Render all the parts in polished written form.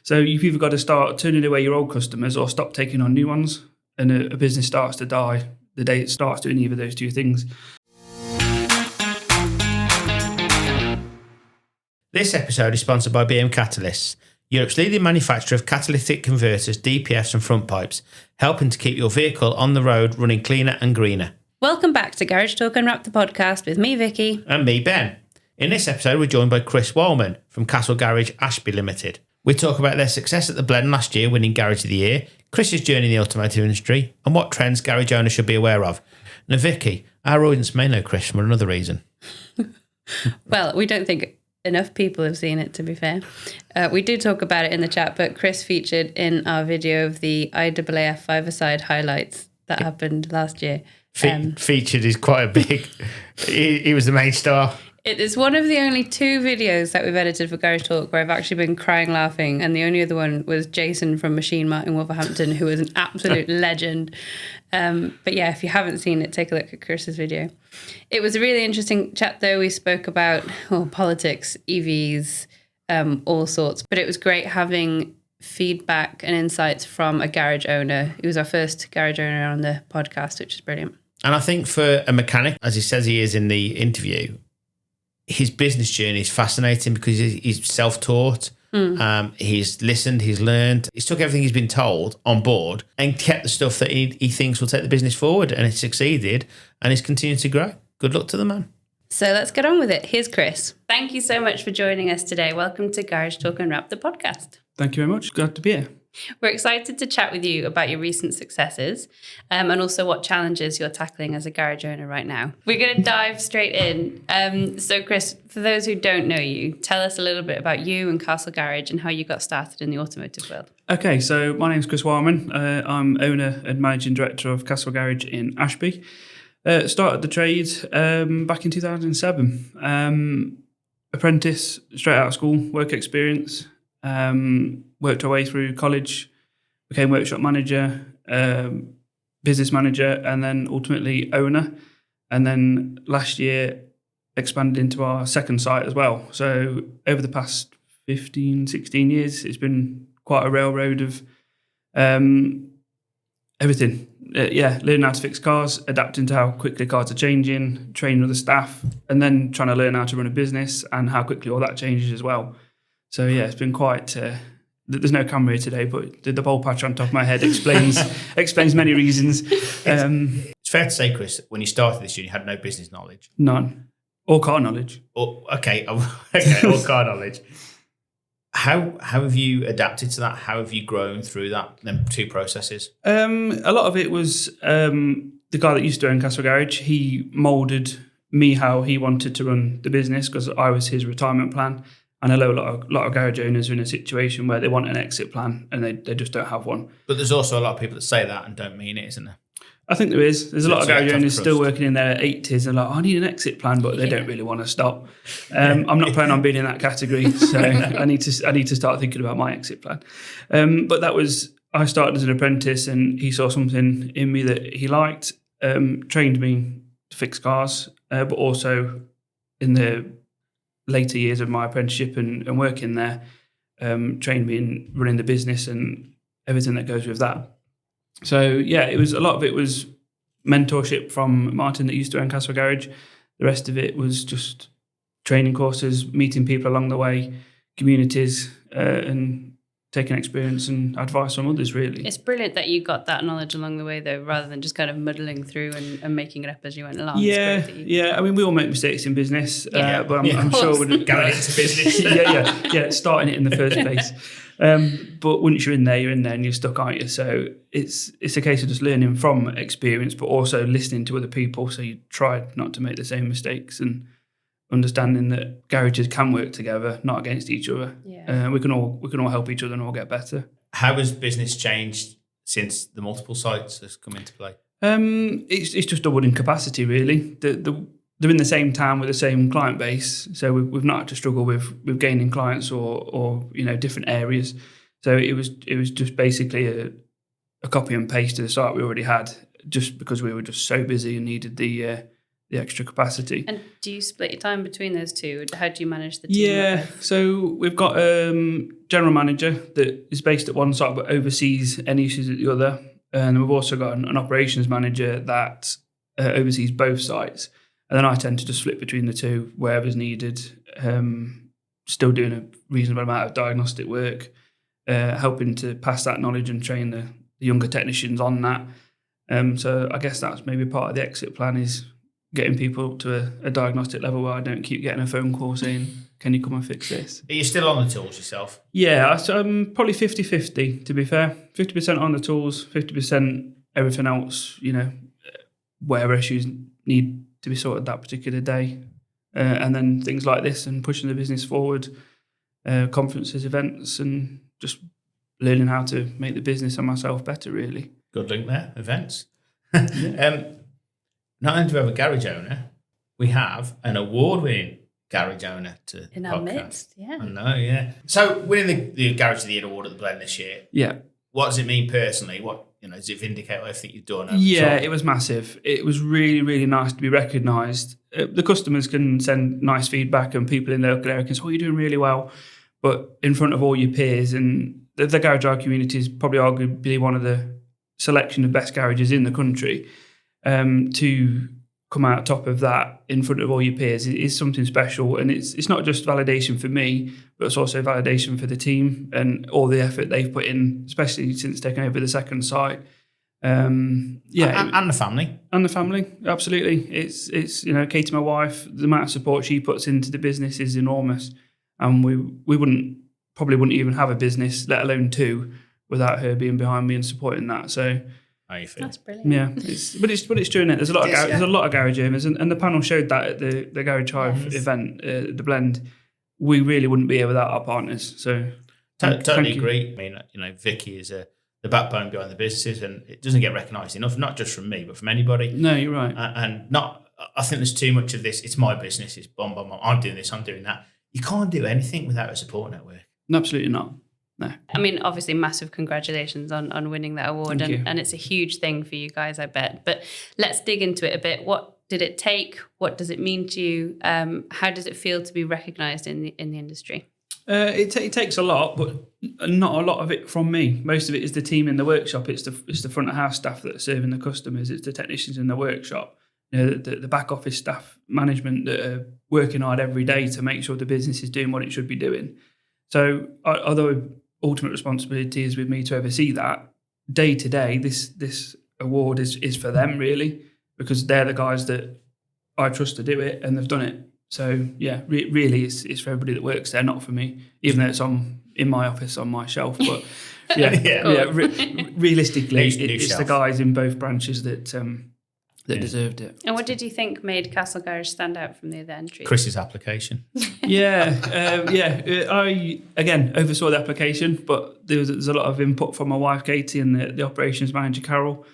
So you've either got to start turning away your old customers or stop taking on new ones. And a business starts to die the day it starts doing either of those two things. This episode is sponsored by BM Catalysts, Europe's leading manufacturer of catalytic converters, DPFs and front pipes, helping to keep your vehicle on the road running cleaner and greener. Welcome back to Garage Talk Unwrapped, the podcast with me, Vicky. And me, Ben. In this episode, we're joined by Chris Wileman from Castle Garage Ashby Limited. We talk about their success at the Blend last year, winning Garage of the Year, Chris's journey in the automotive industry, and what trends garage owners should be aware of. Now, Vicky, our audience may know Chris for another reason. Well, we don't think enough people have seen it, to be fair. We did talk about it in the chat, but Chris featured in our video of the IAAF five-a-side highlights that happened last year. Featured is quite a big... he was the main star. It is one of the only two videos that we've edited for Garage Talk where I've actually been crying laughing, and the only other one was Jason from Machine Mart in Wolverhampton, who is an absolute legend. But yeah, if you haven't seen it, take a look at Chris's video. It was a really interesting chat, though. We spoke about politics, EVs, all sorts, but it was great having feedback and insights from a garage owner. He was our first garage owner on the podcast, which is brilliant. And I think for a mechanic, as he says he is in the interview, his business journey is fascinating because he's self-taught. He's listened, he's learned. He's took everything he's been told on board and kept the stuff that he thinks will take the business forward, and it's succeeded and he's continued to grow. Good luck to the man. So let's get on with it. Here's Chris. Thank you so much for joining us today. Welcome to Garage Talk Unwrapped, the podcast. Thank you very much. Glad to be here. We're excited to chat with you about your recent successes and also what challenges you're tackling as a garage owner right now. We're going to dive straight in. So Chris, for those who don't know you, tell us a little bit about you and Castle Garage and how you got started in the automotive world. Okay, so my name's Chris Wileman. I'm owner and managing director of Castle Garage in Ashby. Started the trade back in 2007. Apprentice, straight out of school, work experience. Worked our way through college, became workshop manager, business manager, and then ultimately owner. And then last year expanded into our second site as well. So over the past 15, 16 years, it's been quite a railroad of everything. Learning how to fix cars, adapting to how quickly cars are changing, training other staff, and then trying to learn how to run a business and how quickly all that changes as well. So yeah, it's been quite... there's no camera here today, but the bowl patch on top of my head explains many reasons. It's fair to say, Chris, when you started this year, you had no business knowledge. None. Or car knowledge. Okay, all car knowledge. How have you adapted to that? How have you grown through them two processes? A lot of it was the guy that used to own Castle Garage. He moulded me how he wanted to run the business because I was his retirement plan. And I know a lot of garage owners are in a situation where they want an exit plan and they just don't have one. But there's also a lot of people that say that and don't mean it, isn't there? I think there is. There's a lot of garage owners still working in their 80s and like, I need an exit plan, but they don't really want to stop. I'm not planning on being in that category, so I need to start thinking about my exit plan. But I started as an apprentice and he saw something in me that he liked, trained me to fix cars, but also in the later years of my apprenticeship and working there, trained me in running the business and everything that goes with that. So yeah, a lot of it was mentorship from Martin that used to own Castle Garage. The rest of it was just training courses, meeting people along the way, communities, and taking experience and advice from others, really. It's brilliant that you got that knowledge along the way, though, rather than just kind of muddling through and making it up as you went along. Yeah. I mean, we all make mistakes in business, but I'm sure we're going into business. Starting it in the first place. But once you're in there and you're stuck, aren't you? So it's a case of just learning from experience, but also listening to other people. So you try not to make the same mistakes and understanding that garages can work together, not against each other. Yeah. We can all help each other and all get better. How has business changed since the multiple sites has come into play? It's just doubled in capacity, really. They're in the same town with the same client base, so we've not had to struggle with gaining clients or different areas. So it was just basically a copy and paste to the site we already had, just because we were just so busy and needed the extra capacity. And do you split your time between those two? How do you manage the team? Yeah, so we've got a general manager that is based at one site but oversees any issues at the other. And we've also got an operations manager that oversees both sites. And then I tend to just flip between the two wherever's needed, still doing a reasonable amount of diagnostic work, helping to pass that knowledge and train the younger technicians on that. So I guess that's maybe part of the exit plan, is getting people to a diagnostic level where I don't keep getting a phone call saying, can you come and fix this? Are you still on the tools yourself? Yeah, so I'm probably 50-50, to be fair. 50% on the tools, 50% everything else, wherever issues need to be sorted that particular day. And then things like this and pushing the business forward, conferences, events, and just learning how to make the business and myself better, really. Good link there, events. Not only do we have a garage owner, we have an award-winning garage owner to in our midst. Yeah, I know. Yeah. So winning the Garage of the Year award at the Blend this year. Yeah. What does it mean personally? What does it vindicate everything you've done? Yeah, it was massive. It was really, really nice to be recognised. The customers can send nice feedback, and people in the local area can say, "Oh, you're doing really well," but in front of all your peers, and the garage art community is probably arguably one of the selection of best garages in the country. To come out top of that in front of all your peers is something special, and it's not just validation for me, but it's also validation for the team and all the effort they've put in, especially since taking over the second site. And the family, absolutely. It's Katie, my wife, the amount of support she puts into the business is enormous, and we probably wouldn't even have a business, let alone two, without her being behind me and supporting that. So. How you feel? That's brilliant. Yeah, it's true, isn't it? There's a lot of garage owners, and the panel showed that at the Garage Hive event, the Blend. We really wouldn't be here without our partners. So totally agree. I mean, Vicky is the backbone behind the businesses, and it doesn't get recognised enough, not just from me, but from anybody. No, you're right. I think there's too much of this. It's my business. It's bomb. I'm doing this. I'm doing that. You can't do anything without a support network. No, absolutely not. No. I mean, obviously, massive congratulations on winning that award, and it's a huge thing for you guys, I bet. But let's dig into it a bit. What did it take? What does it mean to you? How does it feel to be recognised in the industry? It takes a lot, but not a lot of it from me. Most of it is the team in the workshop. It's the front of house staff that are serving the customers. It's the technicians in the workshop. The back office staff, management that are working hard every day to make sure the business is doing what it should be doing. So, although ultimate responsibility is with me to oversee that, day to day, this award is for them, really, because they're the guys that I trust to do it, and they've done it. So yeah, really, it's for everybody that works there, not for me, even though it's in my office on my shelf. But realistically, it's the guys in both branches that deserved it. And what did you think made Castle Garage stand out from the other entries? Chris's application. I again oversaw the application, but there's a lot of input from my wife Katie and the operations manager Carol.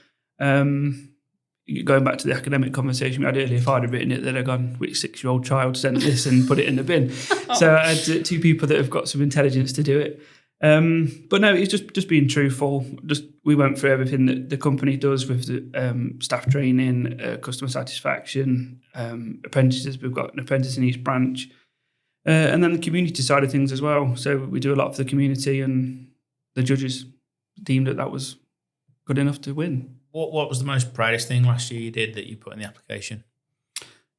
Going back to the academic conversation we had earlier, if I'd have written it, they'd have gone, which 6-year-old child sent this and put it in the bin. So I had two people that have got some intelligence to do it. But no, it's just being truthful. We went through everything that the company does with the staff training, customer satisfaction, apprentices. We've got an apprentice in each branch, and then the community side of things as well. So we do a lot for the community, and the judges deemed that was good enough to win. What was the most proudest thing last year you did that you put in the application?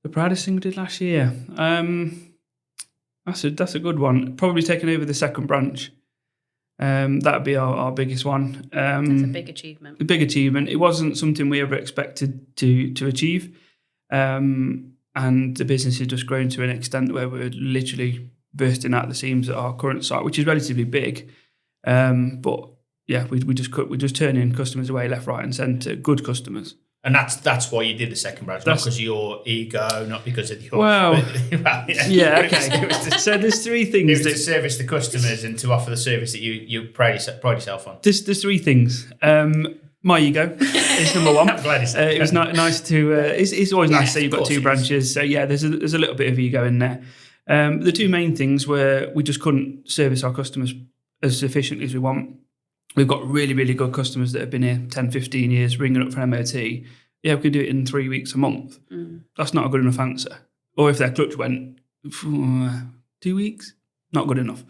The proudest thing we did last year? That's a good one. Probably taking over the second branch. That'd be our biggest one. That's a big achievement. A big achievement. It wasn't something we ever expected to achieve. And the business has just grown to an extent where we're literally bursting out the seams at our current site, which is relatively big. But yeah, we just turning customers away left, right, and centre. Good customers, and that's why you did the second branch, not because of your ego, not because of your. Well, okay. So there's three things. It was to service the customers and to offer the service that you pride yourself on. There's three things. My ego is number one. I'm glad you said it was nice to. It's always nice to say you've got two branches. So yeah, there's a little bit of ego in there. The two main things were we just couldn't service our customers as efficiently as we want. We've got really, really good customers that have been here 10, 15 years, ringing up for MOT, yeah, we could do it in 3 weeks, a month. That's not a good enough answer. Or if their clutch went 2 weeks, not good enough.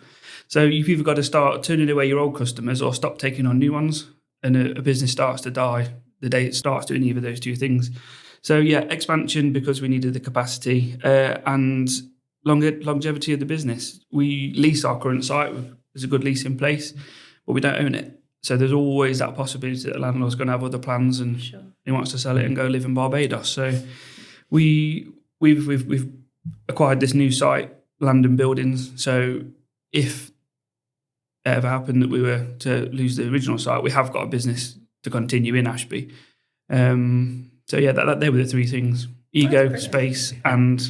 So you've either got to start turning away your old customers or stop taking on new ones. And a business starts to die the day it starts doing either of those two things. So yeah, expansion because we needed the capacity and longevity of the business. We lease our current site. There's a good lease in place, but we don't own it. So there's always that possibility that the landlord's going to have other plans and he wants to sell it and go live in Barbados. So we've acquired this new site, land and buildings. So if it ever happened that we were to lose the original site, we have got a business to continue in Ashby. So yeah, that they were the three things: ego, space, and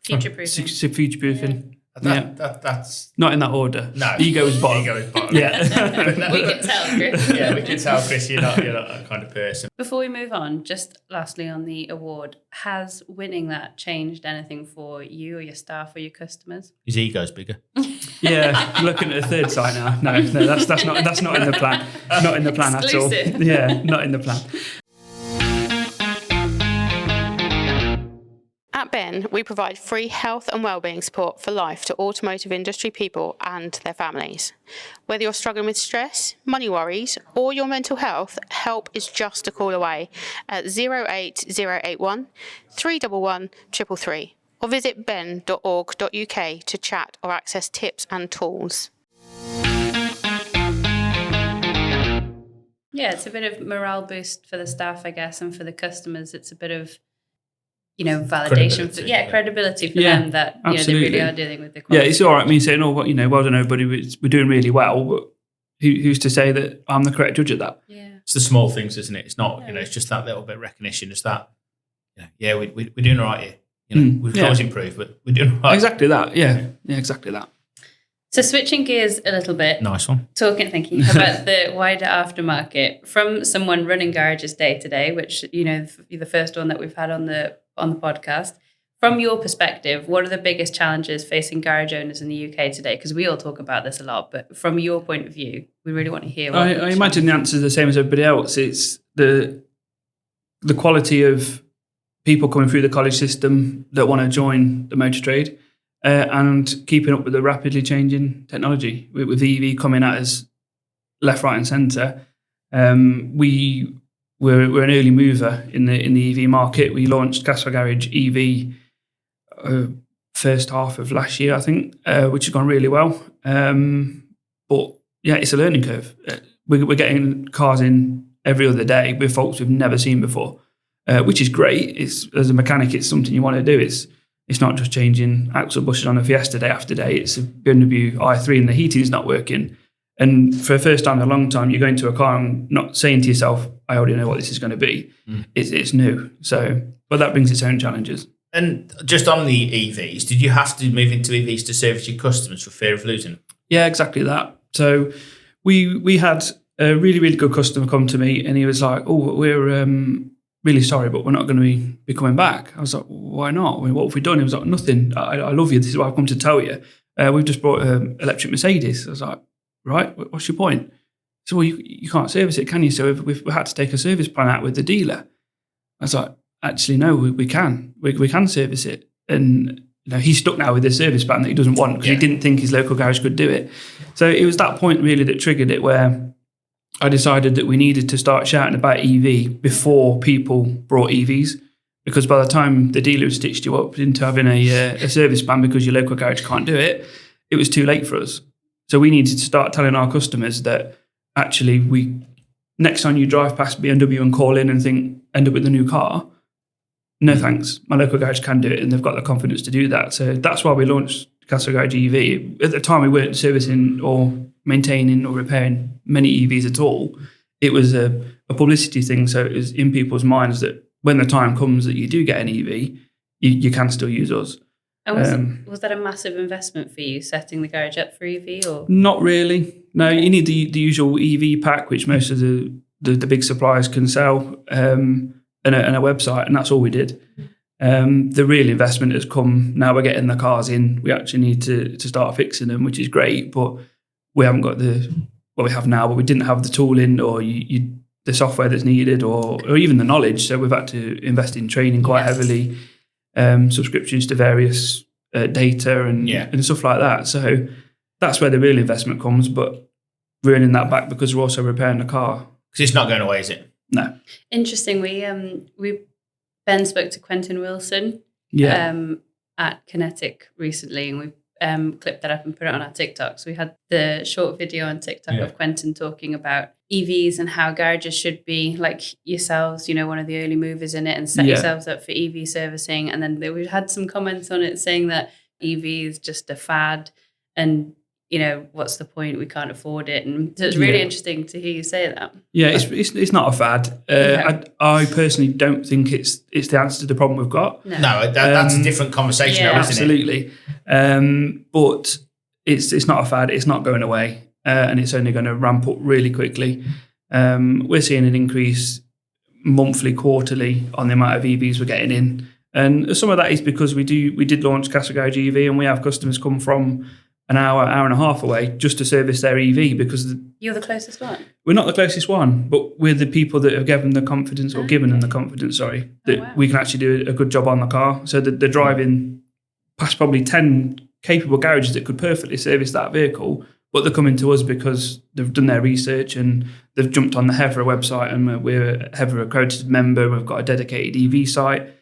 future-proofing. That's not in that order. No, ego is bottom. Yeah, we can tell, Chris. Yeah, we can tell, Chris. You're not that kind of person. Before we move on, just lastly on the award, has winning that changed anything for you or your staff or your customers? His ego's bigger. Yeah, looking at a third site now. No, that's not in the plan. Not in the plan Exclusive. at all. Yeah, not in the plan. At Ben, we provide free health and wellbeing support for life to automotive industry people and their families. Whether you're struggling with stress, money worries, or your mental health, help is just a call away at 08081 311 333 or visit ben.org.uk to chat or access tips and tools. Yeah, it's a bit of morale boost for the staff, I guess, and for the customers. It's a bit of validation credibility for them that they really are dealing with the quality. Yeah, it's all right me saying, well done everybody, we're doing really well, but who's to say that I'm the correct judge at that? Yeah, it's the small things, isn't it? It's not it's just that little bit of recognition. It's that we're doing all right here. We can always improve, but we're doing all right. Exactly that. Yeah, exactly that. So switching gears a little bit. Nice one. Thinking about the wider aftermarket from someone running garages day to day, which you're the first one that we've had on the podcast. From your perspective, what are the biggest challenges facing garage owners in the UK today? Because we all talk about this a lot, but from your point of view, we really want to hear. I imagine the answer is the same as everybody else. It's the quality of people coming through the college system that want to join the motor trade. And keeping up with the rapidly changing technology. With the EV coming at us left, right and centre, we're an early mover in the EV market. We launched Castle Garage EV first half of last year, I think, which has gone really well. But yeah, it's a learning curve. We're getting cars in every other day with folks we've never seen before, which is great. As a mechanic, it's something you want to do. It's not just changing axle bushes on a Fiesta day after day. It's a BMW i3 and the heating's not working. And for the first time in a long time, you're going to a car and not saying to yourself, I already know what this is going to be. It's new. So, but that brings its own challenges. And just on the EVs, did you have to move into EVs to service your customers for fear of losing them? Yeah, exactly that. So we had a really, really good customer come to me and he was like, we're really sorry, but we're not going to be coming back. I was like, why not? I mean, what have we done? He was like, nothing. I love you. This is what I've come to tell you. We've just brought an electric Mercedes. I was like, right, what's your point? So, well, you can't service it, can you? So we've had to take a service plan out with the dealer. I was like, actually, no, we can. We can service it. And he's stuck now with this service plan that he doesn't want because he didn't think his local garage could do it. So it was that point really that triggered it where I decided that we needed to start shouting about EV before people brought EVs, because by the time the dealer had stitched you up into having a service plan because your local garage can't do it, it was too late for us. So we needed to start telling our customers that actually next time you drive past BMW and call in and end up with a new car, no thanks, my local garage can do it and they've got the confidence to do that. So that's why we launched Castle Garage EV. At the time we weren't servicing or maintaining or repairing many EVs at all. It was a publicity thing, so it was in people's minds that when the time comes that you do get an EV, you can still use us. And was that a massive investment for you, setting the garage up for EV? Or not really. No, you need the usual EV pack, which most of the big suppliers can sell, and a website, and that's all we did. The real investment has come now. We're getting the cars in. We actually need to start fixing them, which is great, but we haven't got we have now, but we didn't have the tooling, or you the software that's needed or even the knowledge. So we've had to invest in training quite heavily, subscriptions to various data and stuff like that. So that's where the real investment comes, but we're earning that back because we're also repairing the car. Because it's not going away, is it? No. Interesting. Ben spoke to Quentin Wilson at Kinetic recently, and we clipped that up and put it on our TikTok. So we had the short video on TikTok of Quentin talking about EVs and how garages should be like yourselves, one of the early movers in it, and set yourselves up for EV servicing. And then we had some comments on it saying that EV is just a fad and what's the point? We can't afford it. And so it's really interesting to hear you say that. Yeah, it's not a fad. I personally don't think it's the answer to the problem we've got. No, that's a different conversation, isn't absolutely. it? But it's not a fad. It's not going away, and it's only going to ramp up really quickly. We're seeing an increase monthly, quarterly on the amount of EVs we're getting in, and some of that is because we did launch Castle Garage EV, and we have customers come from an hour and a half away just to service their EV because you're the closest one. We're not the closest one, but we're the people that have given them the confidence, that we can actually do a good job on the car. So they're driving past probably 10 capable garages that could perfectly service that vehicle, but they're coming to us because they've done their research and they've jumped on the Hevra website, and we're a Hevra accredited member. We've got a dedicated EV site.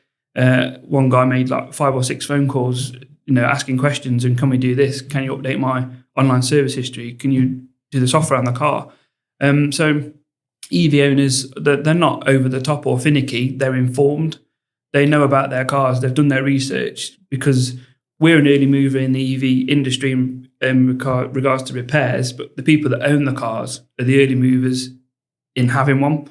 One guy made like 5 or 6 phone calls, asking questions, and can we do this? Can you update my online service history? Can you do the software on the car? So EV owners, they're not over the top or finicky. They're informed. They know about their cars. They've done their research because we're an early mover in the EV industry in regards to repairs, but the people that own the cars are the early movers in having one.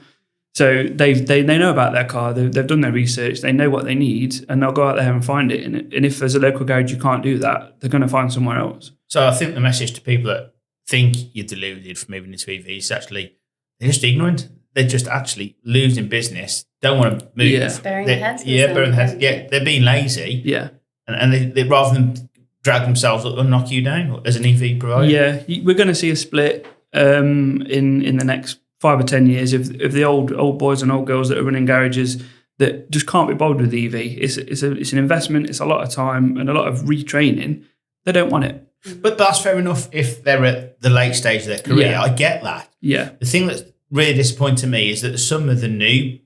So they know about their car, they've done their research, they know what they need, and they'll go out there and find it. And if there's a local garage you can't do that, they're going to find somewhere else. So I think the message to people that think you're deluded for moving into EVs is actually, they're just ignorant. They're just actually losing business, don't want to move. Yeah, burying their heads. Yeah, they're being lazy. Yeah. And they rather than drag themselves up and knock you down as an EV provider. Yeah, we're going to see a split in the next 5 or 10 years of the old boys and old girls that are running garages that just can't be bothered with EV. It's an investment. It's a lot of time and a lot of retraining. They don't want it. But that's fair enough if they're at the late stage of their career. I get that. Yeah. The thing that's really disappointing to me is that some of the new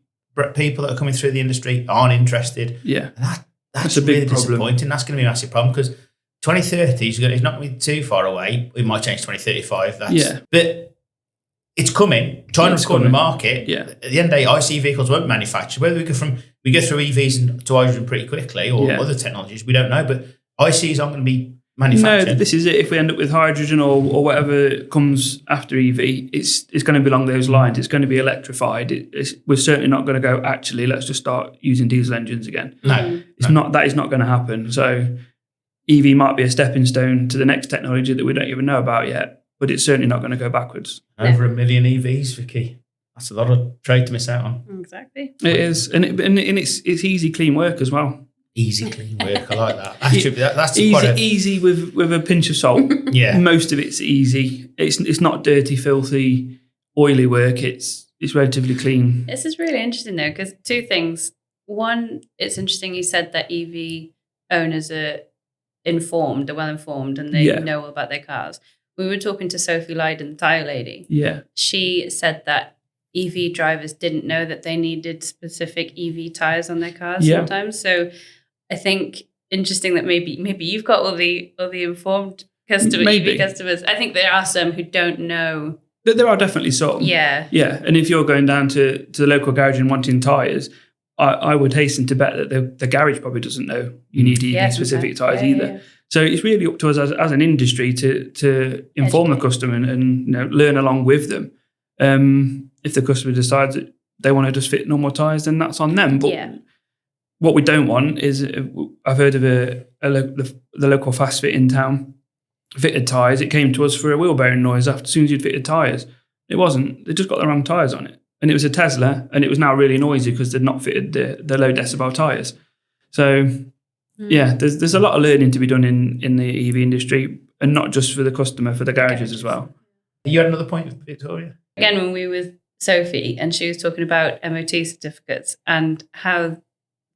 people that are coming through the industry aren't interested. Yeah. And that's a big really problem. Disappointing. That's going to be a massive problem because 2030 is not going to be too far away. It might change 2035. But it's coming. China's coming to the market. Yeah. At the end of the day, ICE vehicles won't manufacture. Whether we go through EVs to hydrogen pretty quickly or other technologies, we don't know. But ICEs aren't going to be manufactured. No, this is it. If we end up with hydrogen or whatever comes after EV, it's going to be along those lines. It's going to be electrified. We're certainly not going to go, actually, let's just start using diesel engines again. No. That is not going to happen. So EV might be a stepping stone to the next technology that we don't even know about yet. But it's certainly not going to go backwards. Over 1 million EVs, Vicky. That's a lot of trade to miss out on. Exactly. It is. And it's easy, clean work as well. Easy, clean work. I like that. That's easy with a pinch of salt. Yeah. Most of it's easy. It's not dirty, filthy, oily work. It's relatively clean. This is really interesting, though, because 2 things. One, it's interesting you said that EV owners are well informed, and they know all about their cars. We were talking to Sophie Lydon, the tyre lady. Yeah. She said that EV drivers didn't know that they needed specific EV tyres on their cars sometimes. So I think interesting that maybe you've got all the informed EV customers. I think there are some who don't know. There are definitely some. Yeah. Yeah. And if you're going down to the local garage and wanting tyres, I would hasten to bet that the garage probably doesn't know you need EV specific tyres either. Yeah. So it's really up to us as an industry to inform the customer and learn along with them. If the customer decides that they want to just fit normal tyres, then that's on them. But what we don't want is, I've heard of the local fast fit in town fitted tyres. It came to us for a wheel bearing noise as soon as you'd fitted tyres. It wasn't. They just got the wrong tyres on it. And it was a Tesla, and it was now really noisy because they'd not fitted the low decibel tyres. So... yeah, there's a lot of learning to be done in the EV industry, and not just for the customer, for the garages as well. You had another point, Victoria? Again, when we were Sophie, and she was talking about MOT certificates and how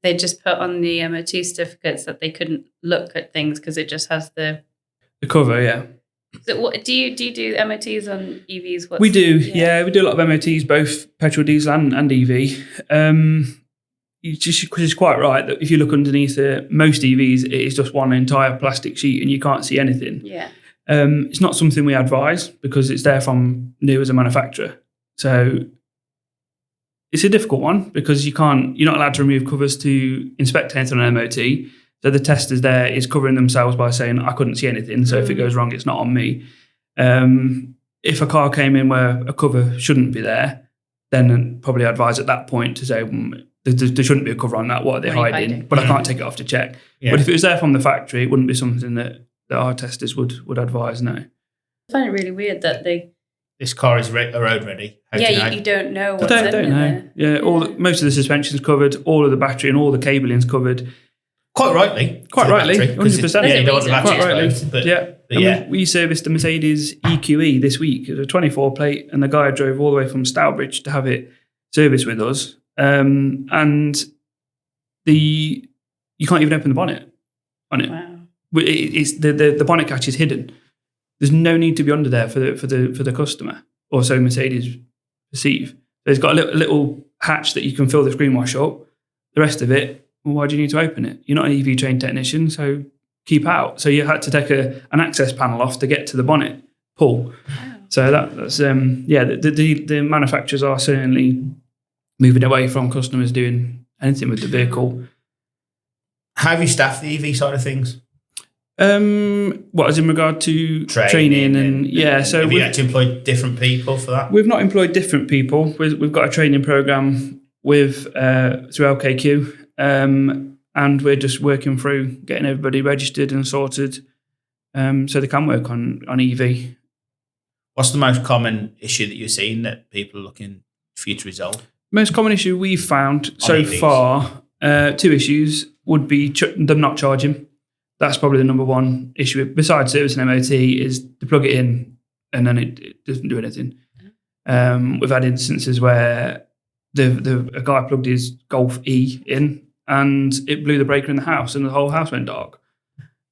they just put on the MOT certificates that they couldn't look at things because it just has the cover. Yeah. So what do you do MOTs on EVs? We do, yeah, we do a lot of MOTs, both petrol, diesel, and EV. It's quite right that if you look underneath most EVs, it is just one entire plastic sheet and you can't see anything. Yeah. It's not something we advise because it's there from new as a manufacturer. So it's a difficult one because you're not allowed to remove covers to inspect anything on an MOT. So the testers there is covering themselves by saying, I couldn't see anything, so if it goes wrong, it's not on me. If a car came in where a cover shouldn't be there, then I'd probably advise at that point to say, there shouldn't be a cover on that, what are they hiding? But I can't take it off to check. Yeah. But if it was there from the factory, it wouldn't be something that our testers would advise, no. I find it really weird that this car is road ready. You don't know what's in there. Yeah, most of the suspension's covered, all of the battery and all the cabling's covered. Quite rightly, 100%. Yeah, you don't want the battery exposed. But we serviced the Mercedes EQE this week. It was a 24 plate, and the guy drove all the way from Stourbridge to have it serviced with us. And you can't even open the bonnet on it. Wow. It's the bonnet catch is hidden. There's no need to be under there for the customer, or so Mercedes perceive. It's got a little hatch that you can fill the screen wash up. The rest of it, well, why do you need to open it? You're not an EV trained technician, so keep out. So you had to take an access panel off to get to the bonnet pull. Wow. So that's the manufacturers are certainly moving away from customers doing anything with the vehicle. How have you staffed the EV side of things? What, as in regard to training and so have you had to employ different people for that? We've not employed different people. We've got a training program through LKQ. And we're just working through getting everybody registered and sorted so they can work on EV. What's the most common issue that you're seeing that people are looking for you to resolve? Most common issue we've found so far, 2 issues would be them not charging. That's probably the number one issue. Besides service and MOT is to plug it in and then it doesn't do anything. We've had instances where a guy plugged his Golf E in and it blew the breaker in the house and the whole house went dark.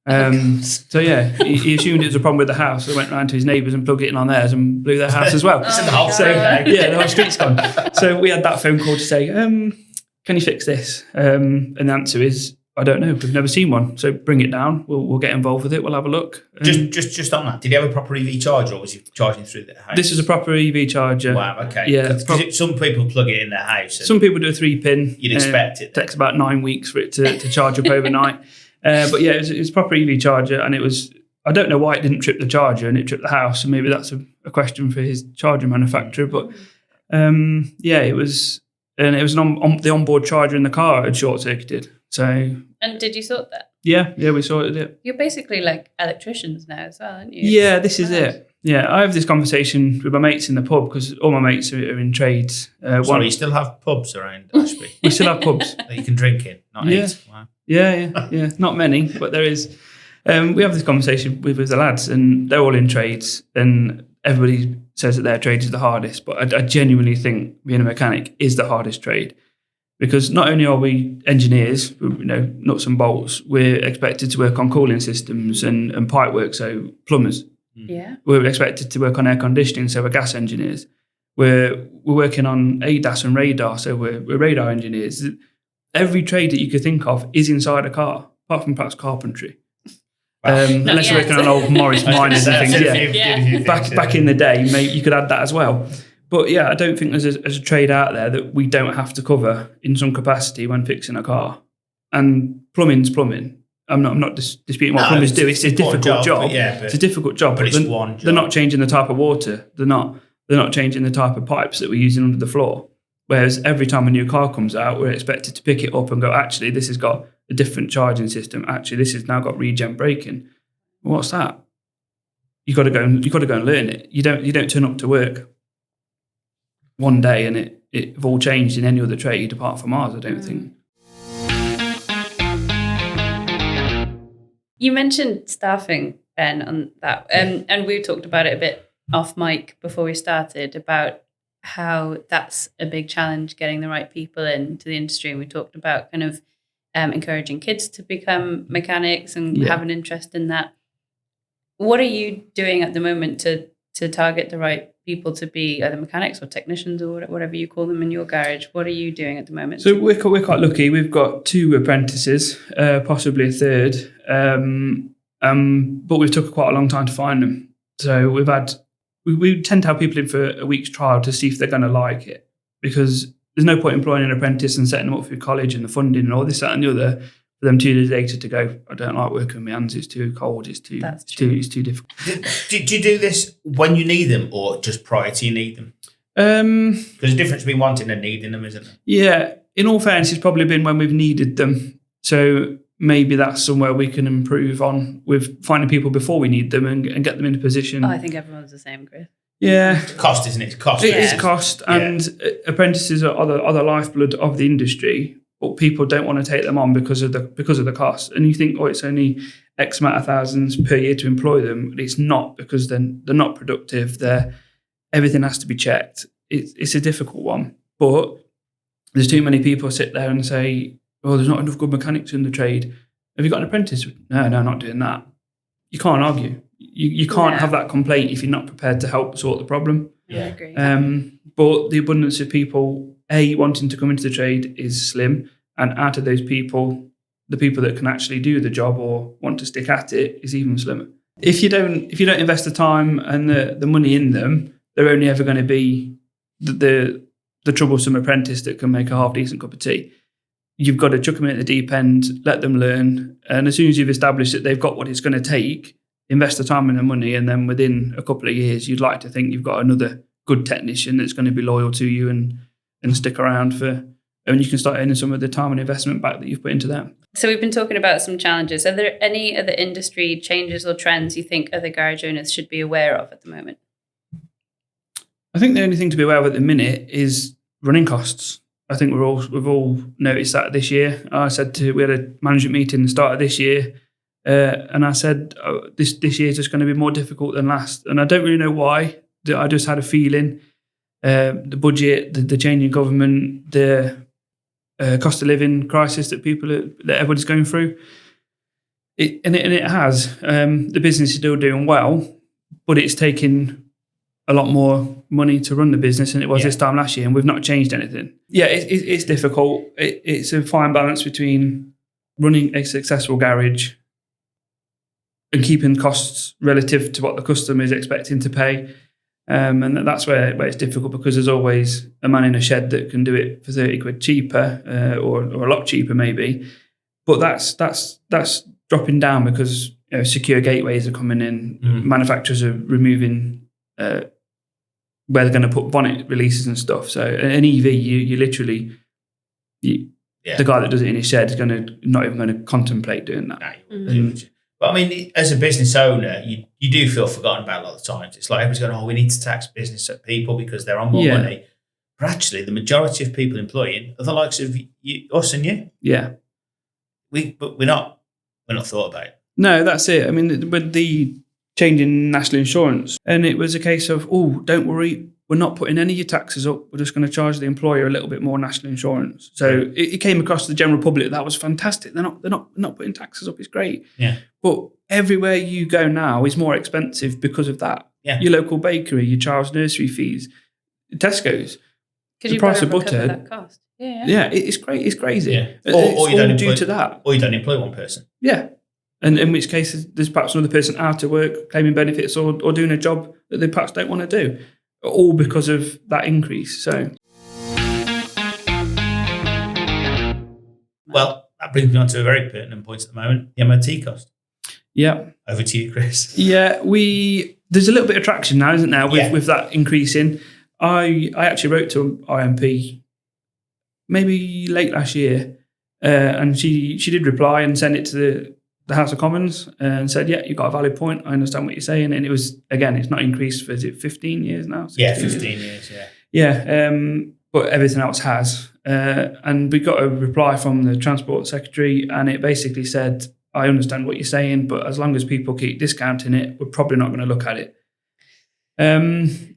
So yeah, he assumed it was a problem with the house. So he went round to his neighbours and plugged it in on theirs and blew their house as well. It's in the whole the whole street's gone. So we had that phone call to say, can you fix this? And the answer is, I don't know. We've never seen one. So bring it down. We'll get involved with it. We'll have a look. Just on that, did you have a proper EV charger or was you charging through the house? This is a proper EV charger. Wow, okay. Yeah. Some people plug it in their house. Some people do a 3-pin. You'd expect it. It takes about 9 weeks for it to charge up overnight. But yeah, it's a proper EV charger, and I don't know why it didn't trip the charger and it tripped the house, so maybe that's a question for his charger manufacturer. But it was the onboard charger in the car had short-circuited. So. And did you sort that? Yeah, we sorted it. You're basically like electricians now as well, aren't you? Yeah, this is it. Yeah, I have this conversation with my mates in the pub because all my mates are in trades. You still have pubs around Ashby? We still have pubs. That you can drink in, not eat? Wow. Yeah. Not many, but there is. We have this conversation with the lads and they're all in trades and everybody says that their trade is the hardest, but I genuinely think being a mechanic is the hardest trade. Because not only are we engineers, nuts and bolts, we're expected to work on cooling systems and pipe work, so plumbers. Yeah. We're expected to work on air conditioning, so we're gas engineers. We're working on ADAS and radar, so we're radar engineers. Every trade that you could think of is inside a car, apart from perhaps carpentry. Unless you're working on old Morris miners and things. Back in the day, you could add that as well. But yeah, I don't think there's a trade out there that we don't have to cover in some capacity when fixing a car. And plumbing's plumbing. I'm not disputing what plumbers do. It's a difficult job. It's a difficult job. But it's one job. They're not changing the type of water. They're not changing the type of pipes that we're using under the floor. Whereas every time a new car comes out, we're expected to pick it up and go, actually, this has got a different charging system. Actually, this has now got regen braking. What's that? You've got to go and learn it. You don't turn up to work one day and it have all changed in any other trade apart from ours, I don't think. You mentioned staffing, Ben, on that, and we talked about it a bit off mic before we started about how that's a big challenge, getting the right people into the industry. And we talked about kind of encouraging kids to become mechanics and have an interest in that. What are you doing at the moment to target the right people to be either mechanics or technicians or whatever you call them in your garage? What are you doing at the moment? So we're quite lucky. We've got 2 apprentices, possibly a third, but we've took quite a long time to find them. So we tend to have people in for a week's trial to see if they're going to like it, because there's no point employing an apprentice and setting them up through college and the funding and all this, that and the other for them 2 days later to go, I don't like working with my hands, it's too cold, it's too difficult. Do you do this when you need them or just prior to you need them? There's a difference between wanting and needing them, isn't there? Yeah, in all fairness, it's probably been when we've needed them. So maybe that's somewhere we can improve on with finding people before we need them and get them in a position. I think everyone's the same, Chris. Yeah. It's cost, isn't it? It's cost. It is cost. And apprentices are the lifeblood of the industry, but people don't want to take them on because of the cost. And you think, it's only X amount of thousands per year to employ them. But it's not, because they're not productive. Everything has to be checked. It's a difficult one. But there's too many people sit there and say, there's not enough good mechanics in the trade. Have you got an apprentice? No, not doing that. You can't argue. You can't have that complaint if you're not prepared to help sort the problem. Yeah, I agree. But the abundance of people, wanting to come into the trade is slim. And out of those people, the people that can actually do the job or want to stick at it is even slimmer. If you don't invest the time and the money in them, they're only ever going to be the troublesome apprentice that can make a half decent cup of tea. You've got to chuck them in at the deep end, let them learn. And as soon as you've established that they've got what it's going to take, invest the time and the money. And then within a couple of years, you'd like to think you've got another good technician that's going to be loyal to you and stick around and you can start earning some of the time and investment back that you've put into them. So we've been talking about some challenges. Are there any other industry changes or trends you think other garage owners should be aware of at the moment? I think the only thing to be aware of at the minute is running costs. I think we've all noticed that this year. We had a management meeting at the start of this year, and I said this year is just going to be more difficult than last. And I don't really know why. I just had a feeling. The budget, the change in government, the cost of living crisis that everybody's going through. It has. The business is still doing well, but it's taking a lot more money to run the business than it was this time last year, and we've not changed anything. Yeah, it's difficult. It's a fine balance between running a successful garage and keeping costs relative to what the customer is expecting to pay. And that's where it's difficult, because there's always a man in a shed that can do it for 30 quid cheaper or a lot cheaper maybe. But that's dropping down because secure gateways are coming in. Manufacturers are removing where they're going to put bonnet releases and stuff. So an EV, you literally, the guy that does it in his shed is not even going to contemplate doing that. But I mean, as a business owner, you do feel forgotten about a lot of times. It's like everyone's going, we need to tax business people because they're on more money. But actually, the majority of people employing are the likes of us and you. Yeah. But we're not thought about it. No, that's it. I mean, with the change in national insurance, and it was a case of, don't worry, we're not putting any of your taxes up. We're just going to charge the employer a little bit more national insurance. So it came across to the general public that was fantastic. They're not putting taxes up. It's great. Yeah. But everywhere you go now is more expensive because of that. Yeah. Your local bakery, your child's nursery fees, Tesco's. Because you price of butter. That cost. Yeah, it's great. It's crazy. Yeah. Or you don't due to that. Or you don't employ one person. Yeah. And in which case, there's perhaps another person out of work claiming benefits or doing a job that they perhaps don't want to do, all because of that increase. So, well, that brings me on to a very pertinent point at the moment: the MOT cost. Yeah. Over to you, Chris. Yeah, there's a little bit of traction now, isn't there, with that increasing. I actually wrote to IMP maybe late last year, and she did reply and send it to the House of Commons and said, you got a valid point. I understand what you're saying. And it was, again, it's not increased for, is it 15 years now? 15 years, Yeah, but everything else has. And we got a reply from the Transport Secretary, and it basically said, I understand what you're saying, but as long as people keep discounting it, we're probably not going to look at it.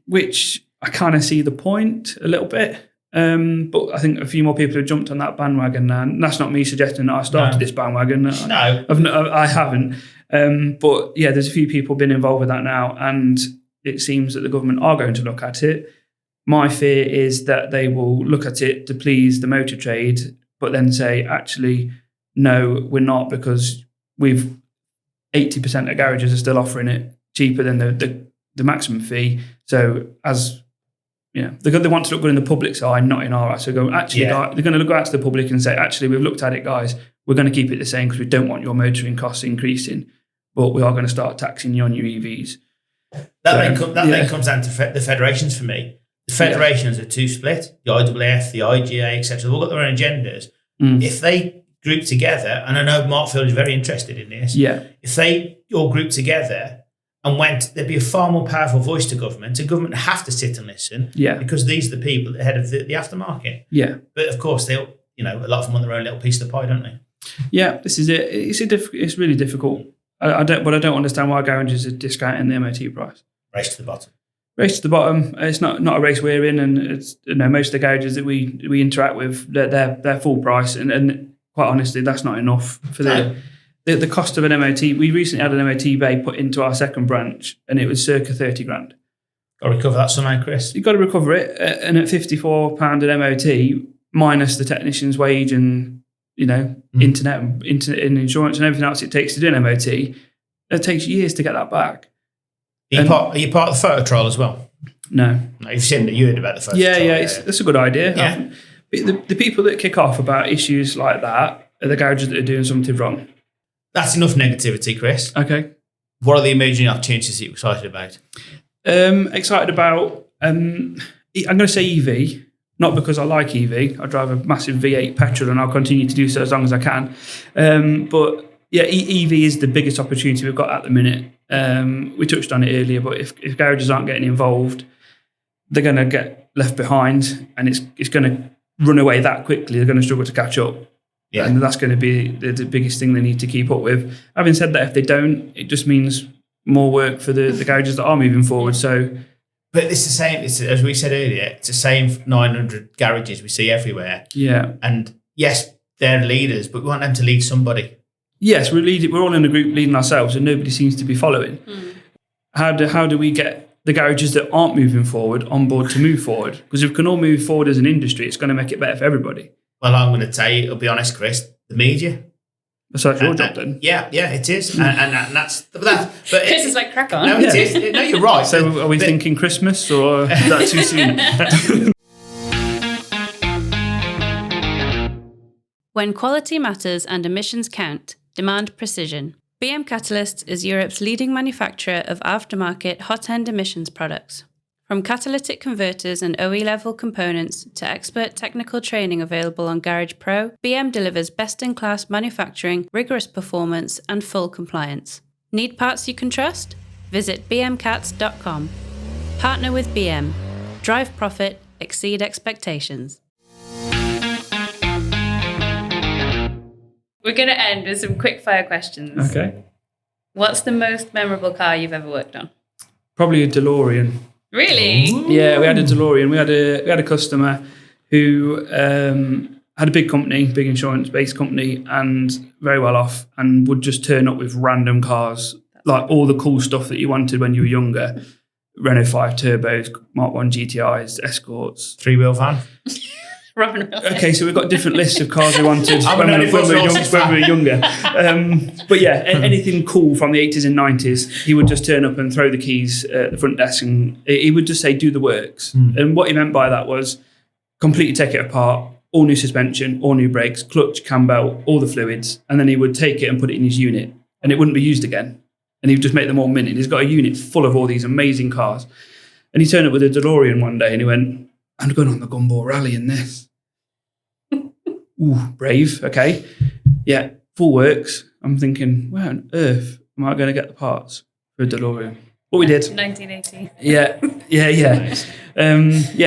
Which I kind of see the point a little bit. But I think a few more people have jumped on that bandwagon now. And that's not me suggesting that I started this bandwagon. No. I haven't. But yeah, there's a few people been involved with that now, and it seems that the government are going to look at it. My fear is that they will look at it to please the motor trade, but then say, actually, no, we're not, because 80% of garages are still offering it cheaper than the maximum fee. So as you know, they want to look good in the public's eye, not in our eye. So they're going to go out to the public and say, actually, we've looked at it, guys. We're going to keep it the same because we don't want your motoring costs increasing, but we are going to start taxing you on your EVs. That then comes down to the federations for me. The federations are two split. The IAAF, the IGA, etc. They've all got their own agendas. If they group together, and I know Markfield is very interested in this. Yeah. If they all group together and there'd be a far more powerful voice to government. The government have to sit and listen. Yeah. Because these are the people ahead of the aftermarket. Yeah. But of course, they'll, a lot of them want their own little piece of the pie, don't they? Yeah, this is it. It's really difficult. I don't understand why garages are discounting the MOT price. Race to the bottom. Race to the bottom. It's not a race we're in, and it's most of the garages that we interact with, they're full price, and quite honestly, that's not enough for the cost of an MOT. We recently had an MOT bay put into our second branch, and it was circa 30 grand. Got to recover that somehow, Chris. You've got to recover it, and at £54 an MOT minus the technician's wage and internet and insurance and everything else it takes to do an MOT, it takes years to get that back. Are you part of the photo trial as well? No. You've seen that. You heard about the photo trial. That's a good idea. Yeah. The people that kick off about issues like that are the garages that are doing something wrong. That's enough negativity, Chris. Okay. What are the emerging opportunities that you're excited about? Excited about, I'm going to say EV, not because I like EV. I drive a massive V8 petrol and I'll continue to do so as long as I can. But yeah, EV is the biggest opportunity we've got at the minute. We touched on it earlier, but if garages aren't getting involved, they're going to get left behind, and it's going to run away that quickly. They're going to struggle to catch up. Yeah. And that's going to be the biggest thing they need to keep up with. Having said that, if they don't, it just means more work for the garages that are moving forward. So, but it's the same. As we said earlier, it's the same 900 garages we see everywhere. Yeah. And yes, they're leaders, but we want them to lead somebody. Yes, we're all in a group leading ourselves, and nobody seems to be following. How do we get the garages that aren't moving forward on board to move forward? Because if we can all move forward as an industry, it's going to make it better for everybody. Well, I'm going to tell you, I'll be honest, Chris, the media. So that's your job then. Yeah, it is. and that's but Chris is like, crack on. No, it is. No, you're right. So are we thinking Christmas, or is that too soon? When quality matters and emissions count, demand precision. BM Catalyst is Europe's leading manufacturer of aftermarket hot-end emissions products. From catalytic converters and OE-level components to expert technical training available on Garage Pro, BM delivers best-in-class manufacturing, rigorous performance, and full compliance. Need parts you can trust? Visit bmcats.com. Partner with BM. Drive profit, exceed expectations. We're going to end with some quick-fire questions. Okay. What's the most memorable car you've ever worked on? Probably a DeLorean. Really? Ooh. Yeah, we had a DeLorean. We had a customer who had a big company, big insurance-based company, and very well off, and would just turn up with random cars, like all the cool stuff that you wanted when you were younger. Renault 5 turbos, Mark 1 GTIs, Escorts. Three-wheel van. Okay, so we've got different lists of cars we wanted when we were younger. But yeah, anything cool from the 80s and 90s, he would just turn up and throw the keys at the front desk, and he would just say, do the works. And what he meant by that was completely take it apart, all new suspension, all new brakes, clutch, cam belt, all the fluids, and then he would take it and put it in his unit, and it wouldn't be used again. And he would just make them all mint. He's got a unit full of all these amazing cars. And he turned up with a DeLorean one day and he went, I'm going on the Gumball Rally in this. Ooh, brave, okay. Yeah, full works. I'm thinking, where on earth am I going to get the parts for a DeLorean? What we did. 1980. Yeah.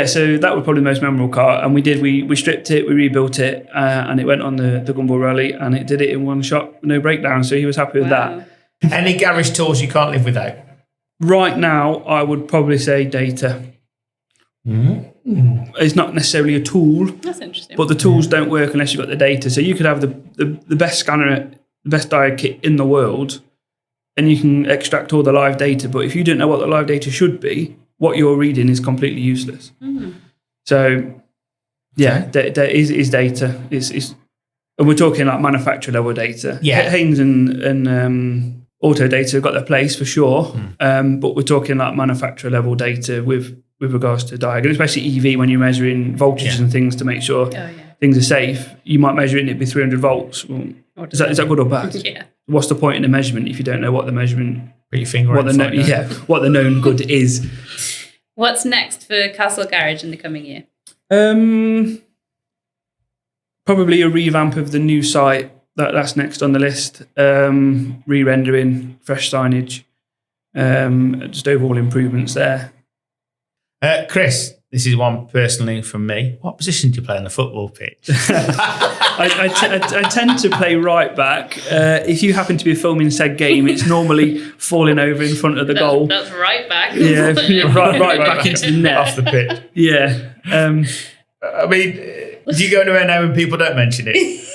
So that was probably the most memorable car. And we stripped it, we rebuilt it, and it went on the Gumball Rally, and it did it in one shot, no breakdown. So he was happy with that. Any garage tools you can't live without? Right now, I would probably say data. It's not necessarily a tool. That's interesting. But the tools don't work unless you've got the data. So you could have the best scanner, the best diag kit in the world, and you can extract all the live data. But if you don't know what the live data should be, what you're reading is completely useless. So, there is data. And we're talking like manufacturer level data. Yeah. Haynes and Auto Data have got their place for sure. But we're talking like manufacturer level data with regards to diag, and especially EV when you're measuring voltages and things to make sure things are safe. You might measure it and it'd be 300 volts. Well, is that good or bad? Yeah. What's the point in the measurement if you don't know what the measurement? Put your finger what on what the known good is. What's next for Castle Garage in the coming year? Probably a revamp of the new site. That's next on the list. Re-rendering, fresh signage, just overall improvements there. Chris, this is one personally from me. What position do you play on the football pitch? I tend to play right back. If you happen to be filming said game, it's normally falling over in front of the goal. That's right back. Yeah, right back into the net. Off the pitch. Yeah. I mean, do you go anywhere now when people don't mention it?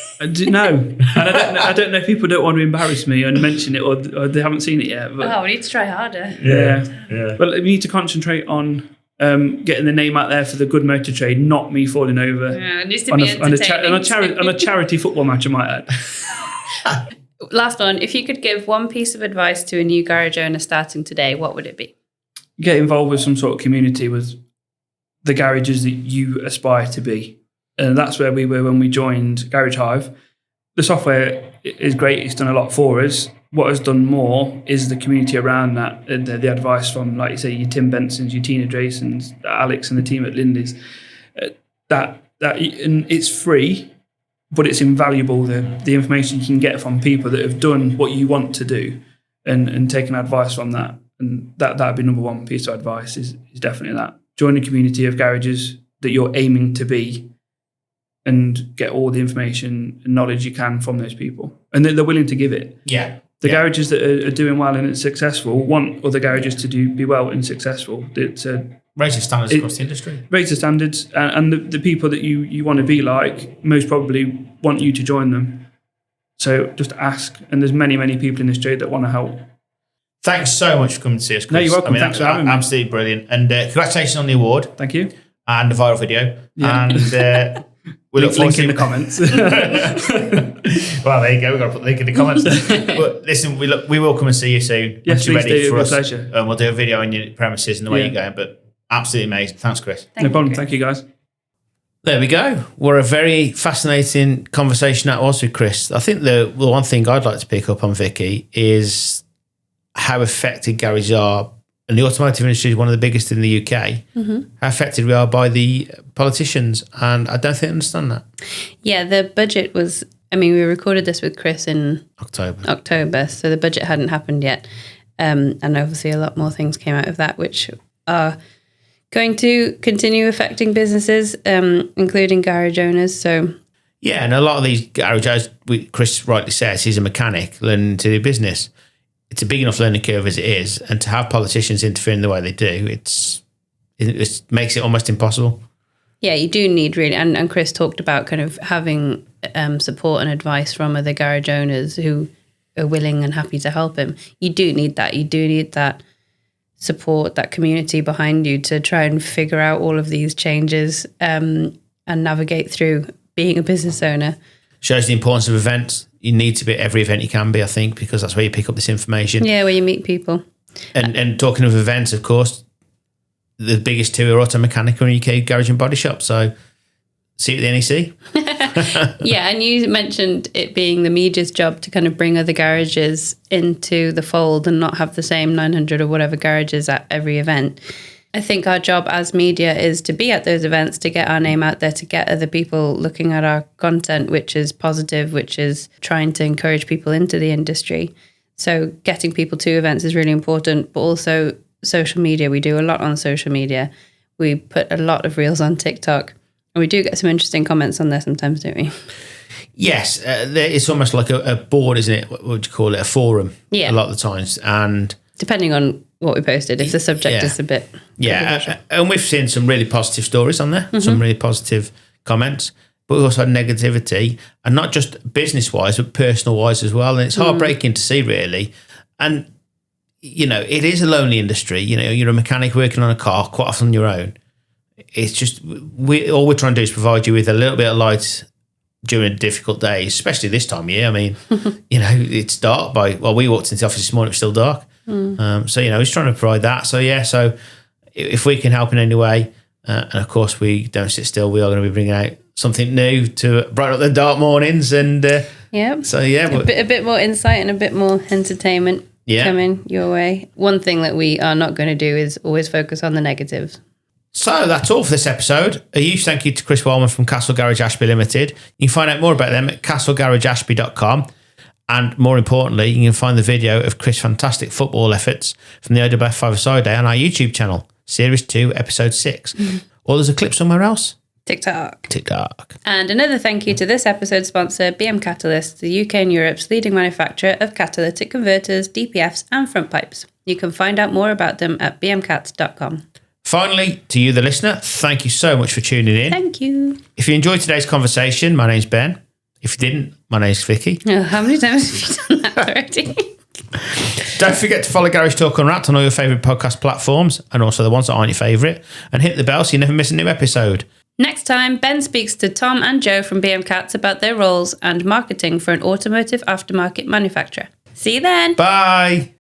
No, and I don't know if people don't want to embarrass me and mention it, or they haven't seen it yet. But, we need to try harder. Yeah. Well, we need to concentrate on getting the name out there for the good motor trade, not me falling over It needs to be entertaining. on a charity football match, I might add. Last one. If you could give one piece of advice to a new garage owner starting today, what would it be? Get involved with some sort of community with the garages that you aspire to be. And that's where we were when we joined Garage Hive. The software is great. It's done a lot for us. What has done more is the community around that, the advice from, like you say, your Tim Bensons, your Tina Jasons, Alex and the team at Lindy's. And it's free, but it's invaluable, the information you can get from people that have done what you want to do and taken advice from that. And that'd be number one piece of advice is definitely that. Join a community of garages that you're aiming to be and get all the information and knowledge you can from those people. And they're willing to give it. Yeah. The garages that are doing well and successful want other garages to be well and successful. Raise standards across the industry. Raise the standards, and the people that you want to be like most probably want you to join them. So just ask, and there's many, many people in this trade that want to help. Thanks so much for coming to see us, Chris. No, you're welcome. Thanks for having me. Absolutely brilliant. And congratulations on the award. Thank you. And the viral video. Yeah. And we look forward link in the comments. Well, there you go. We've got to put the link in the comments. But listen, we will come and see you soon. Yes, once you're ready do. for us. Pleasure. And we'll do a video on your premises and the way you're going. But absolutely amazing. Thanks, Chris. No problem. Thank you, guys. There we go. We're a very fascinating conversation that was with Chris. I think the one thing I'd like to pick up on, Vicky, is how affected garages are, and the automotive industry is one of the biggest in the UK, how affected we are by the politicians. And I don't think I understand that. Yeah, the budget was, we recorded this with Chris in October, so the budget hadn't happened yet. And obviously a lot more things came out of that, which are going to continue affecting businesses, including garage owners. So yeah, and a lot of these garages, Chris rightly says, he's a mechanic learning to do business. It's a big enough learning curve as it is, and to have politicians interfering the way they do, it makes it almost impossible. Yeah, you do need really, and Chris talked about kind of having support and advice from other garage owners who are willing and happy to help him. You do need that. You do need that support, that community behind you to try and figure out all of these changes and navigate through being a business owner. Shows the importance of events. You need to be at every event you can be, I think, because that's where you pick up this information. Yeah, where you meet people. And talking of events, of course, the biggest two are Auto Mechanical and UK Garage and Body Shop. So see you at the NEC. Yeah, and you mentioned it being the media's job to kind of bring other garages into the fold and not have the same 900 or whatever garages at every event. I think our job as media is to be at those events, to get our name out there, to get other people looking at our content, which is positive, which is trying to encourage people into the industry. So getting people to events is really important, but also social media. We do a lot on social media. We put a lot of reels on TikTok, and we do get some interesting comments on there sometimes, don't we? Yes, it's almost like a board, isn't it? What would you call it? A forum. Yeah. A lot of the times. And depending on what we posted if the subject is a bit and we've seen some really positive stories on there, some really positive comments, but we've also had negativity, and not just business wise but personal wise as well, and it's heartbreaking to see, really. And it is a lonely industry. You're a mechanic working on a car, quite often on your own. It's just all we're trying to do is provide you with a little bit of light during difficult days, especially this time of year. I mean, it's dark we walked into the office this morning, it was still dark. So, he's trying to provide that. So, so if we can help in any way, and of course we don't sit still, we are going to be bringing out something new to brighten up the dark mornings. And so, a bit more insight and a bit more entertainment coming your way. One thing that we are not going to do is always focus on the negatives. So that's all for this episode. A huge thank you to Chris Wileman from Castle Garage Ashby Limited. You can find out more about them at castlegarageashby.com. And more importantly, you can find the video of Chris' fantastic football efforts from the OWF 5-a-side day on our YouTube channel, Series 2, Episode 6. Or there's a clip somewhere else. TikTok. And another thank you to this episode's sponsor, BM Catalyst, the UK and Europe's leading manufacturer of catalytic converters, DPFs and front pipes. You can find out more about them at bmcats.com. Finally, to you, the listener, thank you so much for tuning in. Thank you. If you enjoyed today's conversation, my name's Ben. If you didn't, my name's Vicky. Oh, how many times have you done that already? Don't forget to follow Garage Talk Unwrapped on all your favourite podcast platforms, and also the ones that aren't your favourite, and hit the bell so you never miss a new episode. Next time, Ben speaks to Tom and Joe from BM Cats about their roles and marketing for an automotive aftermarket manufacturer. See you then. Bye.